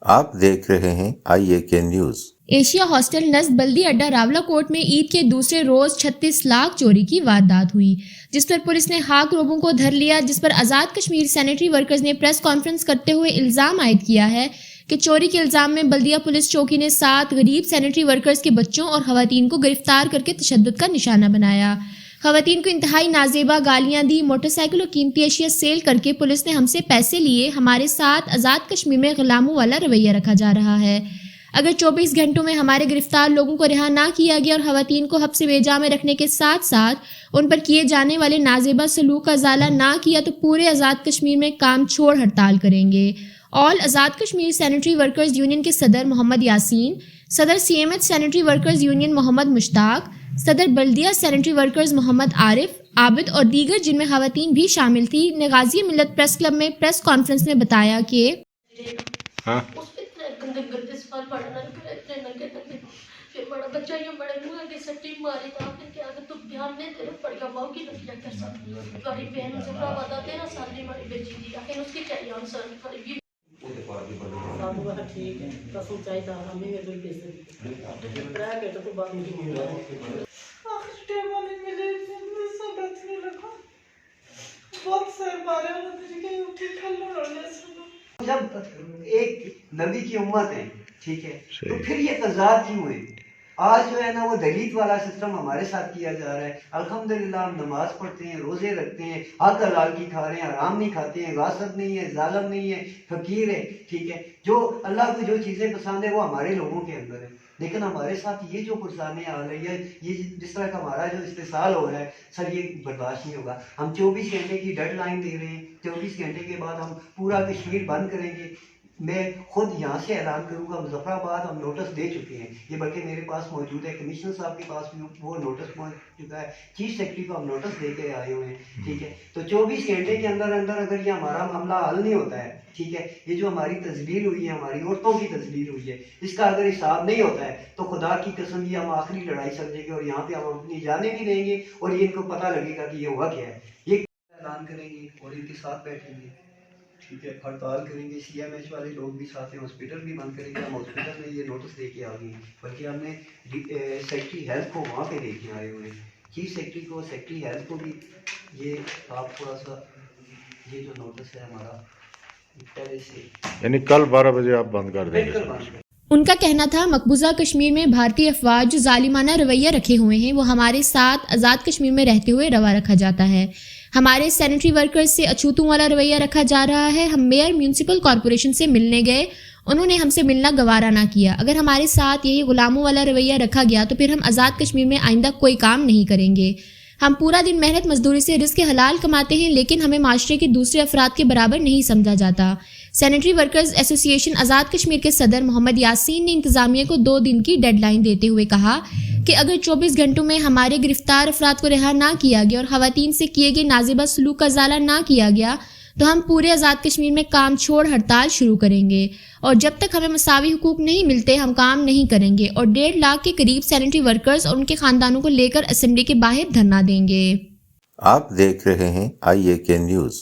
آپ دیکھ رہے ہیں IAK نیوز۔ ایشیا ہاسٹل نزد بلدی اڈہ راولہ کوٹ میں عید کے دوسرے روز 36 لاکھ چوری کی واردات ہوئی، جس پر پولیس نے ہاک روبوں کو دھر لیا، جس پر آزاد کشمیر سینیٹری ورکرز نے پریس کانفرنس کرتے ہوئے الزام عائد کیا ہے کہ چوری کے الزام میں بلدیہ پولیس چوکی نے 7 غریب سینیٹری ورکرز کے بچوں اور خواتین کو گرفتار کر کے تشدد کا نشانہ بنایا۔ خواتین کو انتہائی نازیبا گالیاں دی، موٹر سائیکل اور قیمتی اشیاء سیل کر کے پولیس نے ہم سے پیسے لیے، ہمارے ساتھ آزاد کشمیر میں غلاموں والا رویہ رکھا جا رہا ہے۔ اگر 24 گھنٹوں میں ہمارے گرفتار لوگوں کو رہا نہ کیا گیا اور خواتین کو حبس بیجا میں رکھنے کے ساتھ ساتھ ان پر کیے جانے والے نازیبا سلوک کا ازالہ نہ کیا تو پورے آزاد کشمیر میں کام چھوڑ ہڑتال کریں گے۔ آل Azad Kashmir sanitary workers union کے صدر محمد یاسین، صدر CMH سینیٹری ورکرز یونین محمد مشتاق، صدر بلدیہ سینیٹری ورکرز محمد عارف، عابد اور دیگر جن میں خواتین بھی شامل تھی نے غازی ملت پریس کلب میں پریس کانفرنس میں بتایا کہ گندے گندے سوال پڑھنا اتنے ننگے ننگے پھر بڑا بچہ یہ بڑے منہ کے سٹی ماری تھا پھر کیا اگر تو دھیان نہیں دے رہے پڑ گیا ماں کی نتیجہ کر سکتی تمہاری بہن سے بڑا وعدہ 13 سال کی ہماری بیٹی تھی آخر اس کی چاہیے آنسر تمہاری ساتھ بات ٹھیک ہے قسم چاہیے تھا ہمیں یہ کوئی پیسے رہ کے تو بات نہیں ہو رہا آخر ٹائم والے ملے سب اچھنے لگا بہت سر مارے انہوں نے کہ اٹھے کھلو رہے سنو جب ایک نبی کی امت ہے ٹھیک ہے تو پھر یہ تضاد کیوں ہے؟ آج جو ہے نا وہ دلیت والا سسٹم ہمارے ساتھ کیا جا رہا ہے۔ الحمدللہ ہم نماز پڑھتے ہیں، روزے رکھتے ہیں، حق حلال کی کھا رہے ہیں، حرام نہیں کھاتے ہیں، غاصب نہیں ہے، ظالم نہیں ہے، فقیر ہے ٹھیک ہے۔ جو اللہ کو جو چیزیں پسند ہے وہ ہمارے لوگوں کے اندر ہے، لیکن ہمارے ساتھ یہ جو پرسانیں آ رہی ہے، یہ جس طرح کا ہمارا جو استحصال ہو رہا ہے سر، یہ برداشت نہیں ہوگا۔ ہم 24 گھنٹے کی ڈیڈ لائن دے رہے ہیں، 24 گھنٹے کے بعد ہم پورا کشمیر بند کریں گے۔ میں خود یہاں سے اعلان کروں گا، مظفر آباد ہم نوٹس دے چکے ہیں، یہ بلکہ میرے پاس موجود ہے، کمشنر صاحب کے پاس بھی وہ نوٹس پہنچ چکا ہے، چیف سیکرٹری کو ہم نوٹس دے کے آئے ہوئے ہیں ٹھیک ہے۔ تو 24 گھنٹے کے اندر اندر اگر یہ ہمارا معاملہ حل نہیں ہوتا ہے ٹھیک ہے، یہ جو ہماری تذلیل ہوئی ہے، ہماری عورتوں کی تذلیل ہوئی ہے، اس کا اگر حساب نہیں ہوتا ہے تو خدا کی قسم یہ ہم آخری لڑائی سمجھیں گے اور یہاں پہ ہم اپنی جانیں بھی لیں گے اور یہ ان کو پتہ لگے گا کہ یہ ہوا کیا ہے۔ یہ اعلان کریں گے اور ان کے ساتھ بیٹھیں گے ٹھیک ہے، ہڑتال کریں گے، CMH والے لوگ بھی ساتھ ہیں، ہاسپٹل بھی بند کریں گے۔ ہم ہاسپٹل میں یہ نوٹس دے کے آ گئے ہیں، بلکہ ہم نے سیکٹری ہیلتھ کو وہاں پہ لے کے آئے ہوئے ہیں، چیف سیکرٹری کو، سیکٹری ہیلتھ کو بھی۔ یہ آپ تھوڑا سا یہ جو نوٹس ہے ہمارا پہلے سے یعنی کل 12 بجے آپ بند کر دیں گے۔ بالکل بند۔ ان کا کہنا تھا مقبوضہ کشمیر میں بھارتی افواج جو ظالمانہ رویہ رکھے ہوئے ہیں وہ ہمارے ساتھ آزاد کشمیر میں رہتے ہوئے روا رکھا جاتا ہے، ہمارے سینیٹری ورکرز سے اچھوتوں والا رویہ رکھا جا رہا ہے۔ ہم میئر میونسپل کارپوریشن سے ملنے گئے، انہوں نے ہم سے ملنا گوارا نہ کیا۔ اگر ہمارے ساتھ یہی غلاموں والا رویہ رکھا گیا تو پھر ہم آزاد کشمیر میں آئندہ کوئی کام نہیں کریں گے۔ ہم پورا دن محنت مزدوری سے رزق حلال کماتے ہیں، لیکن ہمیں معاشرے کے دوسرے افراد کے برابر نہیں سمجھا جاتا۔ سینیٹری ورکرز ایسوسی ایشن آزاد کشمیر کے صدر محمد یاسین نے انتظامیہ کو 2 دن کی ڈیڈ لائن دیتے ہوئے کہا کہ اگر 24 گھنٹوں میں ہمارے گرفتار افراد کو رہا نہ کیا گیا اور خواتین سے کیے گئے نازیبا سلوک کا ازالہ نہ کیا گیا تو ہم پورے آزاد کشمیر میں کام چھوڑ ہڑتال شروع کریں گے، اور جب تک ہمیں مساوی حقوق نہیں ملتے ہم کام نہیں کریں گے، اور 1.5 لاکھ کے قریب سینیٹری ورکرز اور ان کے خاندانوں کو لے کر اسمبلی کے باہر دھرنا دیں گے۔ آپ دیکھ رہے ہیں IAK نیوز۔